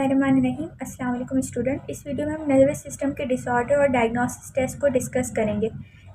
बिस्मिल्लाहिर्रहमानिर्रहीम। अस्सलाम वालेकुम स्टूडेंट। इस वीडियो में हम नर्वस सिस्टम के डिसऑर्डर और डायग्नोसिस टेस्ट को डिस्कस करेंगे।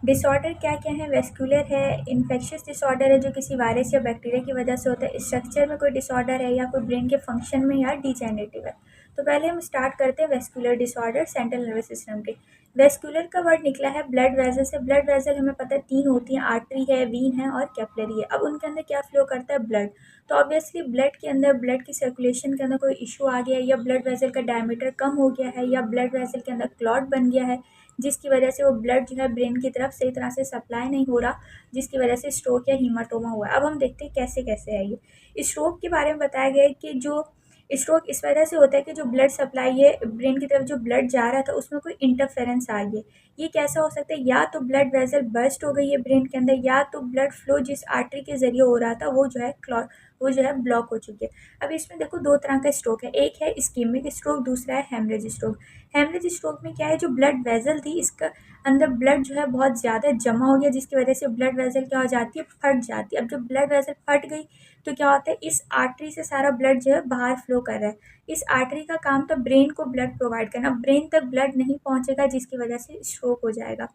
डिसऑर्डर क्या क्या है? वेस्कुलर है, इन्फेक्शियस डिसऑर्डर है जो किसी वायरस या बैक्टीरिया की वजह से होता है, स्ट्रक्चर में कोई डिसऑर्डर है, या कोई ब्रेन के फंक्शन में या डिजेनरेटिव है। तो पहले हम स्टार्ट करते हैं vascular disorder central nervous system के। वेस्कुलर का वर्ड निकला है ब्लड वेजल से। ब्लड वेजल हमें पता है 3 होती हैं, आर्टरी है, वीन है और कैपिलरी है। अब उनके अंदर क्या फ्लो करता है? ब्लड। तो ऑब्वियसली ब्लड के अंदर, ब्लड की सर्कुलेशन के अंदर कोई इशू आ गया है, या ब्लड वेसल का डायमीटर कम हो गया है, या ब्लड वेसल के अंदर क्लॉट बन गया है, जिसकी वजह से वो ब्लड जो है ब्रेन की तरफ सही तरह से सप्लाई नहीं हो रहा, जिसकी वजह से स्ट्रोक या हीमाटोमा हुआ। अब हम देखते हैं कैसे कैसे है ये। स्ट्रोक के बारे में बताया गया है कि जो स्ट्रोक इस वजह से होता है कि जो ब्लड सप्लाई है ब्रेन की तरफ, जो ब्लड जा रहा था उसमें कोई इंटरफेरेंस आ गई है। ये कैसा हो सकता है? या तो ब्लड वेसल बर्स्ट हो गई है ब्रेन के अंदर, या तो ब्लड फ्लो जिस आर्टरी के जरिए हो रहा था वो जो है ब्लॉक हो चुकी है। अब इसमें देखो 2 तरह का स्ट्रोक है। एक है इस्कीमिक स्ट्रोक, दूसरा है हेमरेज स्ट्रोक। हेमरेज स्ट्रोक में क्या है, जो ब्लड वेसल थी इसका अंदर ब्लड जो है बहुत ज़्यादा जमा हो गया, जिसकी वजह से ब्लड वेसल क्या हो जाती है? फट जाती है। अब जब ब्लड वेसल फट गई तो क्या होता है, इस आर्टरी से सारा ब्लड जो है बाहर फ्लो कर रहा है। इस आर्टरी का काम था ब्रेन को ब्लड प्रोवाइड करना। ब्रेन तक ब्लड नहीं पहुंचेगा, जिसकी वजह से स्ट्रोक हो जाएगा।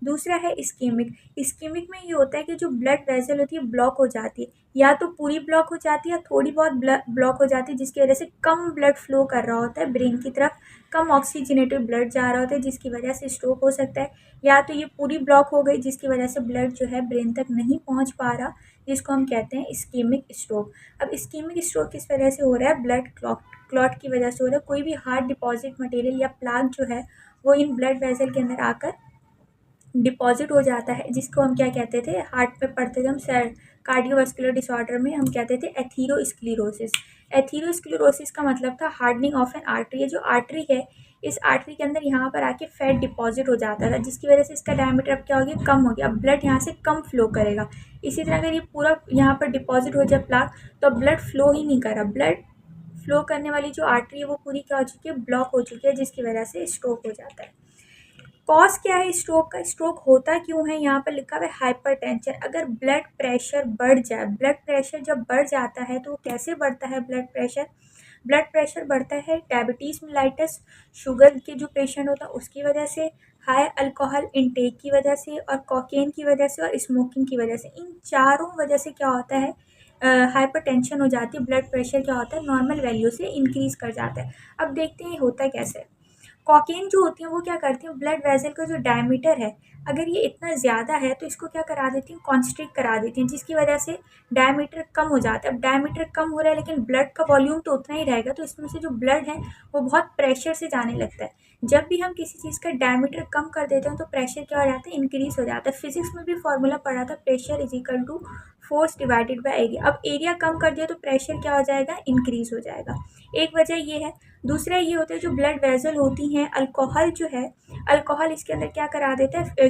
दूसरा है इस्कीमिक। इस्कीमिक में ये होता है कि जो ब्लड वेसल होती है ब्लॉक हो जाती है, या तो पूरी ब्लॉक हो जाती है या थोड़ी बहुत ब्लॉक हो जाती है, जिसकी वजह से कम ब्लड फ्लो कर रहा होता है ब्रेन की तरफ, कम ऑक्सीजनेटेड ब्लड जा रहा होता है, जिसकी वजह से स्ट्रोक हो सकता है। या तो ये पूरी ब्लॉक हो गई, जिसकी वजह से ब्लड जो है ब्रेन तक नहीं पहुंच पा रहा, जिसको हम कहते हैं इस्कीमिक स्ट्रोक। अब इस्कीमिक स्ट्रोक किस वजह से हो रहा है? ब्लड क्लॉट की वजह से हो रहा है। कोई भी हार्ड डिपॉजिट मटेरियल या प्लाक जो है वो इन ब्लड वेसल के अंदर आकर डिपॉजिट हो जाता है, जिसको हम क्या कहते थे, हार्ट पे पढ़ते थे हम कार्डियोवास्कुलर डिसऑर्डर में हम कहते थे एथीरोस्क्लेरोसिस। एथीरोस्क्लेरोसिस का मतलब था हार्डनिंग ऑफ एन आर्टरी। जो आर्टरी है, इस आर्टरी के अंदर यहाँ पर आके फैट डिपॉजिट हो जाता था, जिसकी वजह से इसका डायमीटर अब क्या हो गया? कम हो गया। अब ब्लड यहाँ से कम फ्लो करेगा। इसी तरह अगर ये पूरा यहाँ पर डिपॉजिट हो जाए प्लाक, तो ब्लड फ्लो ही नहीं कर रहा। ब्लड फ्लो करने वाली जो आर्टरी है वो पूरी क्या हो चुकी है? ब्लॉक हो चुकी है, जिसकी वजह से स्ट्रोक हो जाता है। कॉज क्या है स्ट्रोक का? स्ट्रोक होता क्यों है? यहाँ पर लिखा हुआ है हाइपरटेंशन। अगर ब्लड प्रेशर बढ़ जाए, ब्लड प्रेशर जब बढ़ जाता है तो कैसे बढ़ता है ब्लड प्रेशर? ब्लड प्रेशर बढ़ता है डायबिटीज़ मेलाइटस, शुगर के जो पेशेंट होता है उसकी वजह से, हाई अल्कोहल इनटेक की वजह से, और कोकेन की वजह से, और स्मोकिंग की वजह से। इन चारों वजह से क्या होता है? हाइपरटेंशन हो जाती है। ब्लड प्रेशर क्या होता है? नॉर्मल वैल्यू से इंक्रीज़ कर जाता है। अब देखते हैं होता कैसे। कॉकेन जो होती है वो क्या करती हैं, ब्लड वेसल का जो डायमीटर है अगर ये इतना ज़्यादा है तो इसको क्या करा देती हैं? कॉन्स्ट्रिक्ट करा देती हैं, जिसकी वजह से डायमीटर कम हो जाता है। अब डायमीटर कम हो रहा है लेकिन ब्लड का वॉल्यूम तो उतना ही रहेगा, तो इसमें से जो ब्लड है वो बहुत प्रेशर से जाने लगता है। जब भी हम किसी चीज़ का डायमीटर कम कर देते हैं तो प्रेशर क्या हो जाता है? इंक्रीज हो जाता है। फिजिक्स में भी फॉर्मूला पढ़ा था, pressure is equal to force divided by area. अब एरिया कम कर दिया तो प्रेशर क्या हो जाएगा? इंक्रीज हो जाएगा। एक वजह ये है। दूसरा ये होता है जो ब्लड वेसल होती हैं, अल्कोहल जो है, अल्कोहल इसके अंदर क्या करा देता है?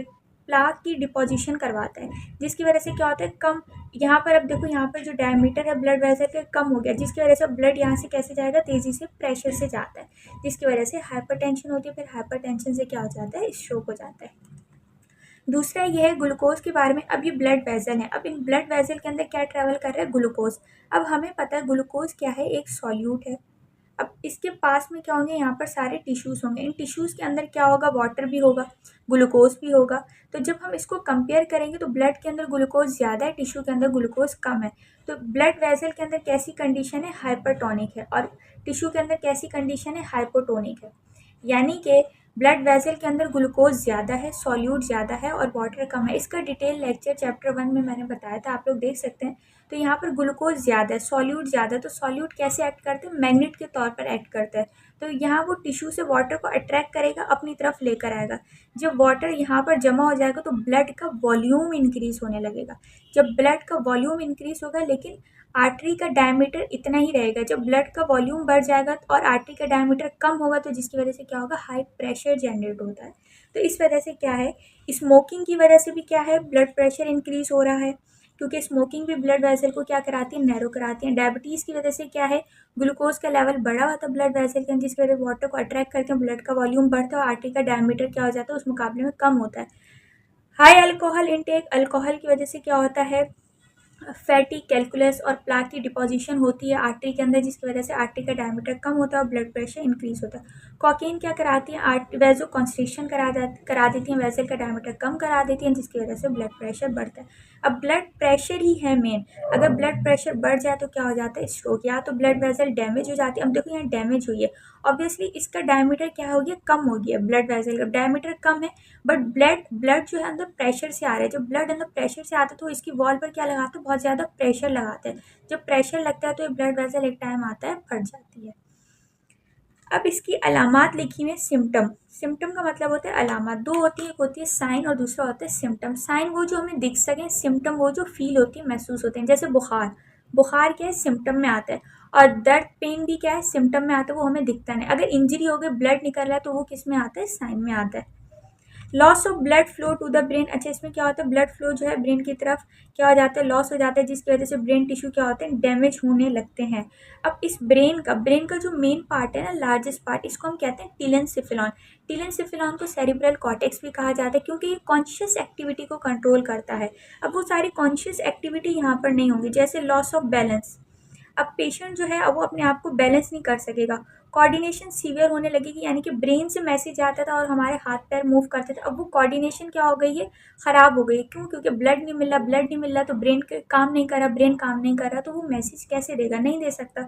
प्लाक की डिपोजिशन करवाता है, जिसकी वजह से क्या होता है? कम, यहाँ पर अब देखो यहाँ पर जो डायमीटर है ब्लड वेसल का कम हो गया, जिसकी वजह से ब्लड यहाँ से कैसे जाएगा? तेज़ी से प्रेशर से जाता है, जिसकी वजह से हाइपरटेंशन होती है। फिर हाइपरटेंशन से क्या हो जाता है? स्ट्रोक हो जाता है। दूसरा ये है ग्लूकोज के बारे में। अब ये ब्लड वेसल है, अब इन ब्लड वेसल के अंदर क्या ट्रेवल कर रहा है? ग्लूकोज। अब हमें पता है ग्लूकोज क्या है? एक सॉल्यूट है। अब इसके पास में क्या होंगे? यहाँ पर सारे टिश्यूज़ होंगे। इन टिश्यूज़ के अंदर क्या होगा? वाटर भी होगा, ग्लूकोज भी होगा। तो जब हम इसको कंपेयर करेंगे तो ब्लड के अंदर ग्लूकोज ज़्यादा है, टिश्यू के अंदर ग्लूकोज कम है। तो ब्लड वेसल के अंदर कैसी कंडीशन है? हाइपरटोनिक है। और टिश्यू के अंदर कैसी कंडीशन है? हाइपोटोनिक है। यानी कि ब्लड वेसल के अंदर ग्लूकोज ज़्यादा है, सॉल्यूट ज़्यादा है और वाटर कम है। इसका डिटेल लेक्चर चैप्टर 1 में मैंने बताया था, आप लोग देख सकते हैं। तो यहाँ पर ग्लूकोज ज़्यादा है, सॉल्यूट ज़्यादा है। तो सॉल्यूट कैसे एक्ट करते हैं? मैग्नेट के तौर पर एक्ट करता है। तो यहाँ वो टिश्यू से वाटर को अट्रैक्ट करेगा, अपनी तरफ लेकर आएगा। जब वाटर यहाँ पर जमा हो जाएगा तो ब्लड का वॉल्यूम इंक्रीज़ होने लगेगा। जब ब्लड का वॉल्यूम इंक्रीज़ होगा लेकिन आर्टरी का डायमीटर इतना ही रहेगा। जब ब्लड का वॉल्यूम बढ़ जाएगा और आर्टरी का डायमीटर कम होगा तो जिसकी वजह से क्या होगा? हाई प्रेशर जनरेट होता है। तो इस वजह से क्या है? स्मोकिंग की वजह से भी क्या है? ब्लड प्रेशर इंक्रीज़ हो रहा है, क्योंकि स्मोकिंग भी ब्लड वेसल को क्या कराती है? नैरो कराती है। डायबिटीज़ की वजह से क्या है? ग्लूकोज का लेवल बढ़ा हुआ था ब्लड वेसल के अंदर, जिसकी वजह से वाटर को अट्रैक्ट करते हैं, ब्लड का वॉल्यूम बढ़ता है और आर्टरी का डायमीटर क्या हो जाता है? उस मुकाबले में कम होता है। हाई अल्कोहल इनटेक, अल्कोहल की वजह से क्या होता है? फैटी कैलकुलस और प्लाक की डिपोजिशन होती है आर्टरी के अंदर, जिसकी वजह से आर्टरी का डायमीटर कम होता है और ब्लड प्रेशर इंक्रीज होता है। कोकीन क्या कराती है, वेजो कॉन्स्ट्रिक्शन करा देती है, वेसल का डायमीटर कम करा देती है, जिसकी वजह से ब्लड प्रेशर बढ़ता है। अब ब्लड प्रेशर ही है मेन, अगर ब्लड प्रेशर बढ़ जाए तो क्या हो जाता है, स्ट्रोक, या तो ब्लड वेसल डैमेज हो जाती है। अब देखो यहाँ डैमेज हुई है, ऑब्वियसली इसका डायमीटर क्या हो गया, कम हो गया, ब्लड वेसल का डायमीटर कम है, बट ब्लड जो है अंदर प्रेशर से आ रहा है। जब ब्लड अंदर प्रेशर से आता है तो इसकी वॉल पर क्या लगाते हैं, बहुत ज़्यादा प्रेशर लगाते हैं। जब प्रेशर लगता है तो ये ब्लड वेसल एक टाइम आता है फट जाती है। अब इसकी अलामात लिखी हुई है, सिम्टम। सिम्टम का मतलब होता है अलामत, दो होती है, एक होती है साइन और दूसरा होता है सिम्टम। साइन वो जो हमें दिख सके, सिम्टम वो जो फील होती है, महसूस होते हैं। जैसे बुखार, बुखार क्या है, सिम्टम में आता है। और दर्द, पेन भी क्या है, सिम्टम में आता है, वो हमें दिखता नहीं। अगर इंजरी हो गई, ब्लड निकल रहा है, तो वो किस में आता है, साइन में आता है। Loss of blood flow to the brain, अच्छा इसमें क्या होता है, ब्लड फ्लो जो है ब्रेन की तरफ क्या हो जाता है, लॉस हो जाता है, जिसकी वजह से ब्रेन टिश्यू क्या होते हैं, डैमेज होने लगते हैं। अब इस ब्रेन का जो मेन पार्ट है ना, लार्जेस्ट पार्ट, इसको हम कहते हैं टीलेंसिफेलॉन। टीलेंसिफेलॉन को सेरिब्रल कॉर्टेक्स भी कहा जाता है, क्योंकि ये कॉन्शियस एक्टिविटी को कंट्रोल करता है। अब वो सारी कॉन्शियस एक्टिविटी यहाँ पर नहीं होंगी, जैसे लॉस ऑफ बैलेंस। अब पेशेंट जो है, अब वो अपने आप को बैलेंस नहीं कर सकेगा। कोऑर्डिनेशन सीवियर होने लगेगी, यानी कि ब्रेन से मैसेज आता था और हमारे हाथ पैर मूव करते थे, अब वो कोऑर्डिनेशन क्या हो गई है, ख़राब हो गई है। क्यों, क्योंकि ब्लड नहीं मिल रहा, तो ब्रेन काम नहीं कर रहा, ब्रेन काम नहीं कर रहा, तो वो मैसेज कैसे देगा, नहीं दे सकता।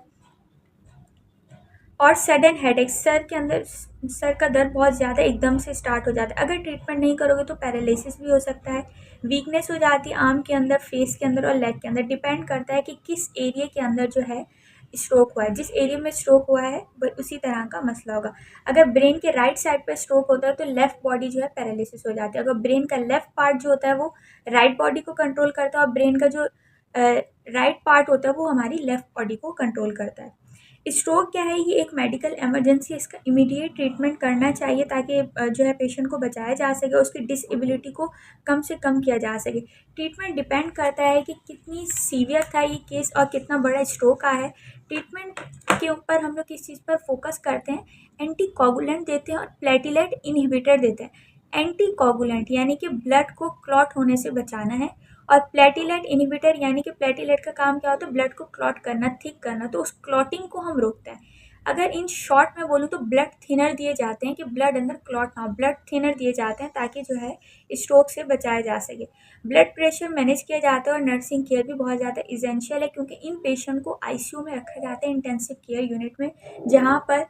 और सडन हेडेक, सर का दर्द बहुत ज़्यादा एकदम से स्टार्ट हो जाता है। अगर ट्रीटमेंट नहीं करोगे तो पैरालिसिस भी हो सकता है। वीकनेस हो जाती है आर्म के अंदर, फेस के अंदर और लेग के अंदर। डिपेंड करता है कि किस एरिया के अंदर जो है स्ट्रोक हुआ है। जिस एरिया में स्ट्रोक हुआ है उसी तरह का मसला होगा। अगर ब्रेन के राइट साइड पर स्ट्रोक होता है तो लेफ्ट बॉडी जो है पैरालिसिस हो जाती है। अगर ब्रेन का लेफ्ट पार्ट जो होता है वो राइट बॉडी को कंट्रोल करता है, और ब्रेन का जो राइट पार्ट होता है वो हमारी लेफ्ट बॉडी को कंट्रोल करता है। स्ट्रोक क्या है, ये एक मेडिकल इमरजेंसी, इसका इमीडिएट ट्रीटमेंट करना चाहिए, ताकि जो है पेशेंट को बचाया जा सके, उसकी डिसेबिलिटी को कम से कम किया जा सके। ट्रीटमेंट डिपेंड करता है कि कितनी सीवियर था ये केस और कितना बड़ा स्ट्रोक आया है। ट्रीटमेंट के ऊपर हम लोग किस चीज़ पर फोकस करते हैं, एंटीकोगुलेंट देते हैं और प्लेटिलेट इनहिबिटर देते हैं। एंटीकोगुलेंट यानी कि ब्लड को क्लॉट होने से बचाना है, और प्लेटिलेट इनहिबिटर यानी कि प्लेटिलेट का काम क्या होता है, ब्लड को क्लॉट करना, थिक करना, तो उस क्लॉटिंग को हम रोकते हैं। अगर इन शॉर्ट में बोलूँ तो ब्लड थिनर दिए जाते हैं कि ब्लड अंदर क्लॉट ना हो, ब्लड थिनर दिए जाते हैं ताकि जो है स्ट्रोक से बचाया जा सके। ब्लड प्रेशर मैनेज किया जाता है, और नर्सिंग केयर भी बहुत ज़्यादा इसेंशियल है, क्योंकि इन पेशेंट को आईसीयू में रखा जाता है, इंटेंसिव केयर यूनिट में, जहाँ पर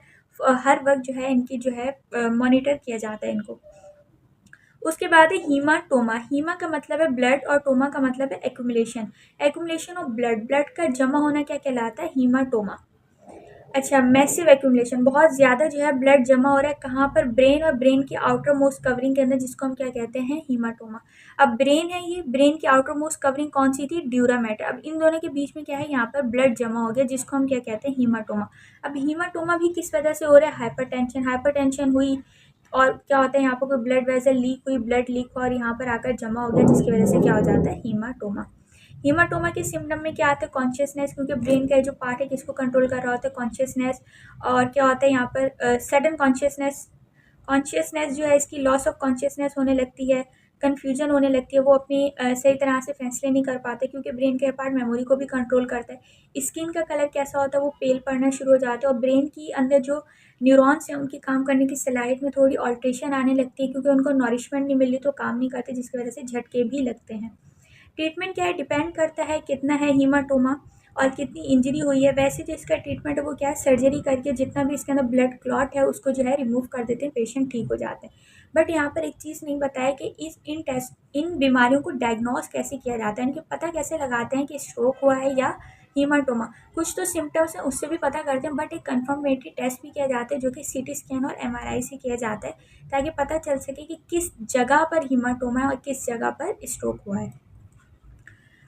हर वक्त जो है इनकी जो है मॉनिटर किया जाता है इनको। उसके बाद है हीमाटोमा। हीमा का मतलब है ब्लड और टोमा का मतलब है एक्यूमुलेशन। एक्यूमुलेशन ऑफ ब्लड का जमा होना क्या कहलाता है, हीमाटोमा। अच्छा, मैसिव एक्यूमुलेशन, बहुत ज़्यादा जो है ब्लड जमा हो रहा है, कहाँ पर, ब्रेन और ब्रेन की आउटर मोस्ट कवरिंग के अंदर, जिसको हम क्या कहते हैं, हीमाटोमा। अब ब्रेन है, ये ब्रेन की आउटर मोस्ट कवरिंग कौन सी थी, ड्यूरामेटर। अब इन दोनों के बीच में क्या है, यहाँ पर ब्लड जमा हो गया, जिसको हम क्या कहते हैं, हीमाटोमा। अब हीमाटोमा भी किस वजह से हो रहा है, हाइपरटेंशन हुई, और क्या होता है, यहाँ पर कोई ब्लड वेसल लीक हुई, ब्लड लीक और यहाँ पर आकर जमा हो गया, जिसकी वजह से क्या हो जाता है, हीमाटोमा। हीमाटोमा के सिम्टम में क्या आता है, कॉन्शियसनेस, क्योंकि ब्रेन का जो पार्ट है किसको कंट्रोल कर रहा होता है, कॉन्शियसनेस। और क्या होता है यहाँ पर, सडन कॉन्शियसनेस जो है, इसकी लॉस ऑफ कॉन्शियसनेस होने लगती है, कन्फ्यूजन होने लगती है, वो अपनी सही तरह से फैसले नहीं कर पाते, क्योंकि ब्रेन के पार्ट मेमोरी को भी कंट्रोल करता है। स्किन का कलर कैसा होता है, वो पेल पड़ना शुरू हो जाता है, और ब्रेन की अंदर जो न्यूरॉन्स हैं उनकी काम करने की सलाहियत में थोड़ी ऑल्ट्रेशन आने लगती है, क्योंकि उनको नॉरिशमेंट नहीं मिल रही तो काम नहीं करते, जिसकी वजह से झटके भी लगते हैं। ट्रीटमेंट क्या है, डिपेंड करता है कितना है हीमाटोमा और कितनी इंजरी हुई है। वैसे जो इसका ट्रीटमेंट है वो क्या है, सर्जरी करके जितना भी इसके अंदर ब्लड क्लॉट है उसको जो है रिमूव कर देते हैं, पेशेंट ठीक हो जाते हैं। बट यहाँ पर एक चीज़ नहीं बताया कि इन बीमारियों को डायग्नोस कैसे किया जाता है, इनके पता कैसे लगाते हैं कि स्ट्रोक हुआ है या हीमाटोमा। कुछ तो सिम्टम्स हैं उससे भी पता करते हैं, बट एक कन्फर्मेटरी टेस्ट भी किया जाता है, जो कि सीटी स्कैन और एमआरआई से किया जाता है, ताकि पता चल सके कि किस जगह पर हीमाटोमा है और किस जगह पर स्ट्रोक हुआ है।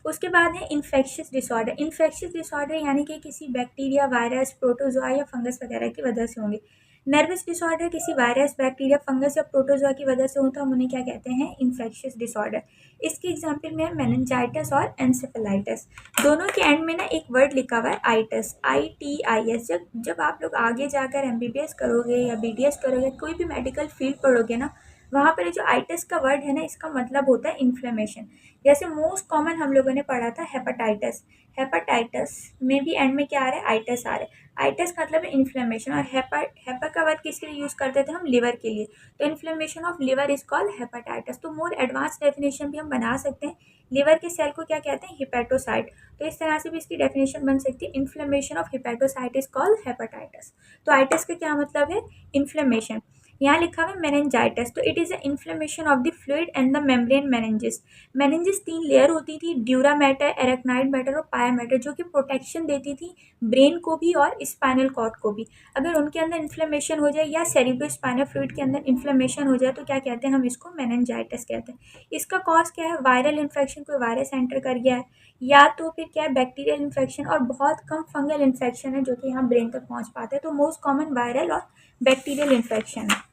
उसके बाद है इन्फेक्शियस डिसऑर्डर। इन्फेक्शियस डिसऑर्डर यानी कि किसी बैक्टीरिया, वायरस, प्रोटोजोआ या फंगस वगैरह की वजह से होंगे। नर्वस डिसऑर्डर किसी वायरस, बैक्टीरिया, फंगस या प्रोटोजोआ की वजह से होता है, हम उन्हें क्या कहते हैं, इन्फेक्शियस डिसऑर्डर। इसके एग्जाम्पल में है मेनिंजाइटिस और एंसेफेलाइटिस। दोनों के एंड में ना एक वर्ड लिखा हुआ है आइटस, ITIS। जब आप लोग आगे जाकर MBBS करोगे या BDS करोगे, कोई भी मेडिकल फील्ड पढ़ोगे ना, वहाँ पर जो आइटिस का वर्ड है ना, इसका मतलब होता है इन्फ्लेमेशन। जैसे मोस्ट कॉमन हम लोगों ने पढ़ा था हेपेटाइटिस, हेपेटाइटिस में भी एंड में क्या आ रहा है, आइटिस आ रहा है। आइटिस का मतलब है इन्फ्लेमेशन, और हेपा का वर्ड किसके लिए यूज़ करते थे हम, लिवर के लिए। तो inflammation of liver is called hepatitis. तो मोर एडवांस डेफिनेशन भी हम बना सकते हैं, लिवर के सेल को क्या कहते हैं, हिपेटोसाइट। तो इस तरह से भी इसकी डेफिनेशन बन सकती है, inflammation of hepatocyte is called hepatitis. तो आइटिस का क्या मतलब है, इन्फ्लेमेशन। यहाँ लिखा हुआ है मेनिंजाइटिस, तो it is a inflammation of the fluid and the membrane meninges. Meninges 3 layer होती थी, ड्यूरा मैटर, एरेक्नाइड मैटर और पाया मैटर, जो कि प्रोटेक्शन देती थी ब्रेन को भी और स्पाइनल कॉर्ड को भी। अगर उनके अंदर इन्फ्लेमेशन हो जाए या सेरिब्रो स्पाइनल फ्लूइड के अंदर इन्फ्लेमेशन हो जाए तो क्या कहते हैं, हम इसको मेनिंजाइटिस कहते हैं। इसका कॉज क्या है, वायरल इन्फेक्शन, कोई वायरस एंटर कर गया है, या तो फिर क्या है, बैक्टीरियल इन्फेक्शन, और बहुत कम फंगल इन्फेक्शन है जो कि यहाँ ब्रेन तक पहुँच पाते हैं। तो मोस्ट कॉमन वायरल और बैक्टीरियल इन्फेक्शन है।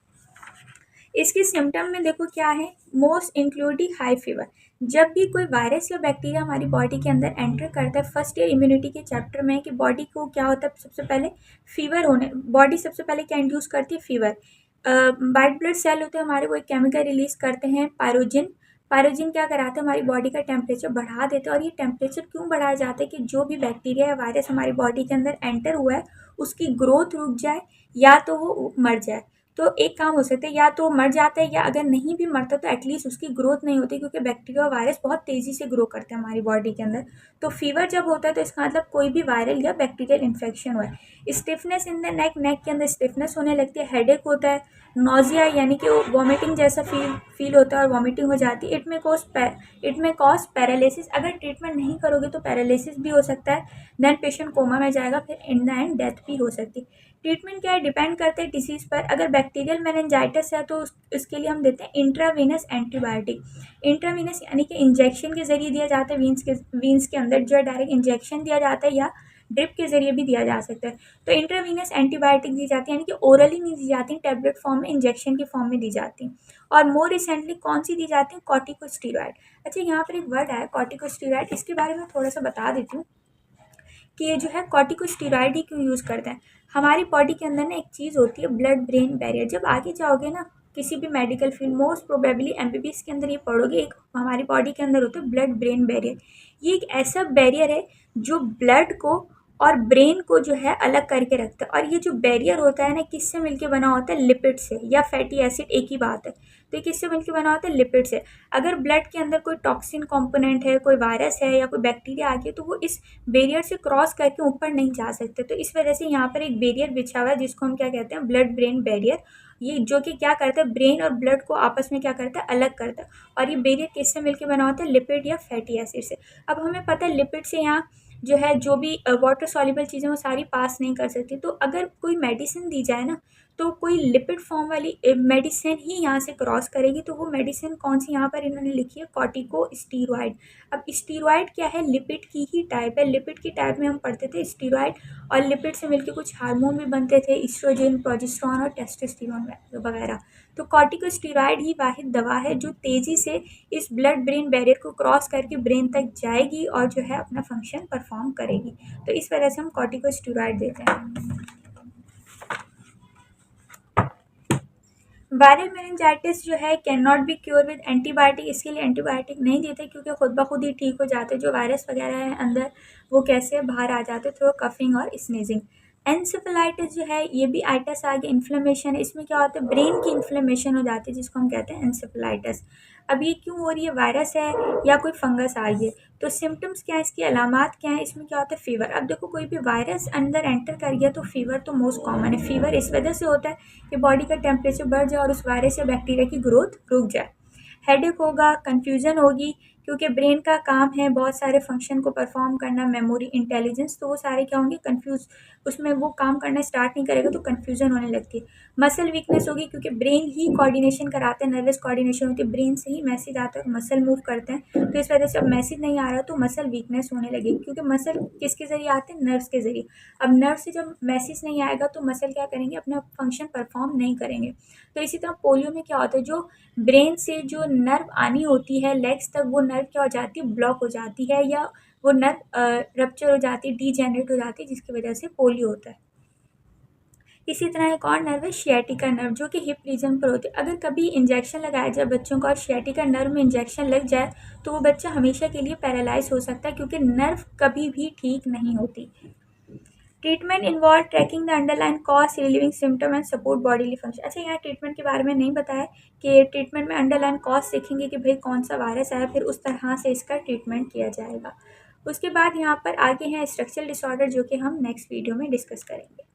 इसके सिम्टम में देखो क्या है, मोस्ट इंक्लूडिंग हाई फीवर। जब भी कोई वायरस या बैक्टीरिया हमारी बॉडी के अंदर एंटर करता है, फर्स्ट ईयर इम्यूनिटी के चैप्टर में, कि बॉडी को क्या होता है, सबसे पहले फीवर होने, बॉडी सबसे पहले क्या इंड्यूस करती है, फीवर। वाइट ब्लड सेल होते हैं हमारे, वो एक केमिकल रिलीज करते हैं, पायरोजिन। पायरोजिन क्या कराते हैं, हमारी बॉडी का टेम्परेचर बढ़ा देते हैं। और ये टेम्परेचर क्यों बढ़ाया जाता है, कि जो भी बैक्टीरिया या वायरस हमारी बॉडी के अंदर एंटर हुआ है उसकी ग्रोथ रुक जाए, या तो वो मर जाए। तो एक काम हो सकता है, या तो मर जाता है, या अगर नहीं भी मरता तो एटलीस्ट उसकी ग्रोथ नहीं होती, क्योंकि बैक्टीरिया और वायरस बहुत तेज़ी से ग्रो करते हैं हमारी बॉडी के अंदर। तो फीवर जब होता है तो इसका मतलब कोई भी वायरल या बैक्टीरियल इन्फेक्शन हुआ है। स्टिफनेस इन द नेक, नेक के अंदर स्टिफनेस होने लगती है, हेडेक होता है, नोजिया यानी कि वॉमिटिंग जैसा फील होता है और वॉमिटिंग हो जाती है। इट में कॉज पैरालिसिस, अगर ट्रीटमेंट नहीं करोगे तो पैरालिसिस भी हो सकता है, देन पेशेंट कोमा में जाएगा, फिर इन द एंड डेथ भी हो सकती है। ट्रीटमेंट क्या है, डिपेंड करते हैं डिसीज़ पर। अगर बैक्टीरियल मेनिंजाइटिस है तो इसके लिए हम देते हैं इंट्रावीनस एंटीबायोटिक। इंट्रावीनस यानी कि इंजेक्शन के जरिए दिया जाता है, वीन्स के अंदर जो है डायरेक्ट इंजेक्शन दिया जाता है, या ड्रिप के जरिए भी दिया जा सकता है। तो इंट्रावीनस एंटीबायोटिक दी जाती है, यानी कि ओरली नहीं दी जाती, टैबलेट फॉर्म में, इंजेक्शन के फॉर्म में दी जाती है। और मोर रिसेंटली कौन सी दी जाती है, कॉर्टिकोस्टेरॉइड। अच्छा, यहाँ पर एक वर्ड आया कॉर्टिकोस्टेरॉइड, इसके बारे में थोड़ा सा बता देती हूँ कि ये जो है कॉर्टिकोस्टेरॉइड ही क्यों यूज़ करते हैं। हमारी बॉडी के अंदर ना एक चीज़ होती है, ब्लड ब्रेन बैरियर। जब आगे जाओगे ना किसी भी medical field, most probably MBBS के अंदर ये पढ़ोगे, एक हमारी बॉडी के अंदर होता है ब्लड ब्रेन बैरियर। ये एक ऐसा बैरियर है जो ब्लड को और ब्रेन को जो है अलग करके रखता है। और ये जो बैरियर होता है ना, किससे मिलके बना होता है, लिपिड से या फैटी एसिड, एक ही बात है। तो ये किससे मिलके बना होता है, लिपिड से। अगर ब्लड के अंदर कोई टॉक्सिन कंपोनेंट है, कोई वायरस है या कोई बैक्टीरिया आ गया, तो वो इस बैरियर से क्रॉस करके ऊपर नहीं जा सकते। तो इस वजह से यहाँ पर एक बैरियर बिछा हुआ है जिसको हम क्या कहते हैं, ब्लड ब्रेन बैरियर। ये जो कि क्या करता है, ब्रेन और ब्लड को आपस में क्या करता है, अलग करता है। और ये बैरियर किससे मिलके बना होता है, लिपिड या फैटी एसिड से। अब हमें पता है लिपिड से यहाँ जो है, जो भी वाटर सॉल्युबल चीज़ें वो सारी पास नहीं कर सकती। तो अगर कोई मेडिसिन दी जाए ना, तो कोई लिपिड फॉर्म वाली मेडिसिन ही यहाँ से क्रॉस करेगी। तो वो मेडिसिन कौन सी यहाँ पर इन्होंने लिखी है, कॉर्टिकोस्टेरॉइड। अब स्टेरॉइड क्या है, लिपिड की ही टाइप है। लिपिड की टाइप में हम पढ़ते थे स्टेरॉइड, और लिपिड से मिलकर कुछ हार्मोन भी बनते थे, ईस्ट्रोजन, प्रोजेस्टेरॉन और टेस्टोस्टेरोन वगैरह। तो कॉर्टिकोस्टेरॉइड ही वाहिद दवा है जो तेज़ी से इस ब्लड ब्रेन बैरियर को क्रॉस करके ब्रेन तक जाएगी और जो है अपना फंक्शन परफॉर्म करेगी। तो इस वजह से हम कॉर्टिकोस्टेरॉइड देते हैं। वायरल मेनिंजाइटिस जो है can not be cure with antibiotic, इसके लिए एंटीबायोटिक नहीं देते, क्योंकि खुद ब खुद ही ठीक हो जाते। जो वायरस वगैरह है अंदर वो कैसे बाहर आ जाते थ्रू कफिंग और स्नीजिंग। एंसेफेलाइटिस जो है ये भी आइटिस आगे इन्फ्लेमेशन है। इसमें क्या होता है, ब्रेन की इन्फ्लेमेशन हो जाती है जिसको हम कहते हैं एंसेफेलाइटिस। अब ये क्यों हो रही है, वायरस है या कोई फंगस आ गई है। तो सिम्टम्स क्या है, इसकी अलामात क्या है, इसमें क्या होता है, फीवर। अब देखो कोई भी वायरस अंदर एंटर कर गया तो फीवर तो मोस्ट कॉमन है। फीवर इस वजह से होता है कि बॉडी का टेम्परेचर बढ़ जाए और उस वायरस या बैक्टीरिया की ग्रोथ रुक जाए। हेडेक होगा, कन्फ्यूज़न होगी, क्योंकि ब्रेन का काम है बहुत सारे फंक्शन को परफॉर्म करना, मेमोरी, इंटेलिजेंस, तो वो सारे क्या होंगे, कंफ्यूज, उसमें वो काम करना स्टार्ट नहीं करेगा तो कन्फ्यूज़न होने लगती है। मसल वीकनेस होगी, क्योंकि ब्रेन ही कोऑर्डिनेशन कराते हैं, नर्वस कोऑर्डिनेशन होती है, ब्रेन से ही मैसेज आता है, मसल मूव करते हैं। तो इस वजह से अब मैसेज नहीं आ रहा तो मसल वीकनेस होने लगेगी, क्योंकि मसल किसके ज़रिए आते हैं, नर्व्स के ज़रिए। अब नर्व से जब मैसेज नहीं आएगा तो मसल क्या करेंगे, अपना फंक्शन परफॉर्म नहीं करेंगे। तो इसी तरह पोलियो में क्या होता है, जो ब्रेन से जो नर्व आनी होती है लेग्स तक, वो नर्व क्या हो जाती है, ब्लॉक हो जाती है, या वो नर्व रप्चर हो जाती है, डीजेनरेट हो जाती है, जिसकी वजह से पोलियो होता है। इसी तरह एक और नर्व है शियाटिका नर्व, जो कि हिप रीजन पर होती है। अगर कभी इंजेक्शन लगाया जाए बच्चों को और शियाटिका नर्व में इंजेक्शन लग जाए तो वो बच्चा हमेशा के लिए पैरालाइज हो सकता है, क्योंकि नर्व कभी भी ठीक नहीं होती। Treatment involve tracking the underline cause, relieving symptom and support bodily function. अच्छा, यहाँ ट्रीटमेंट के बारे में नहीं बताया कि ट्रीटमेंट में अंडरलाइन कॉज सीखेंगे कि भाई कौन सा वायरस आया, फिर उस तरह से इसका ट्रीटमेंट किया जाएगा। उसके बाद यहाँ पर आगे हैं स्ट्रक्चरल डिसऑर्डर, जो कि हम नेक्स्ट वीडियो में डिस्कस करेंगे।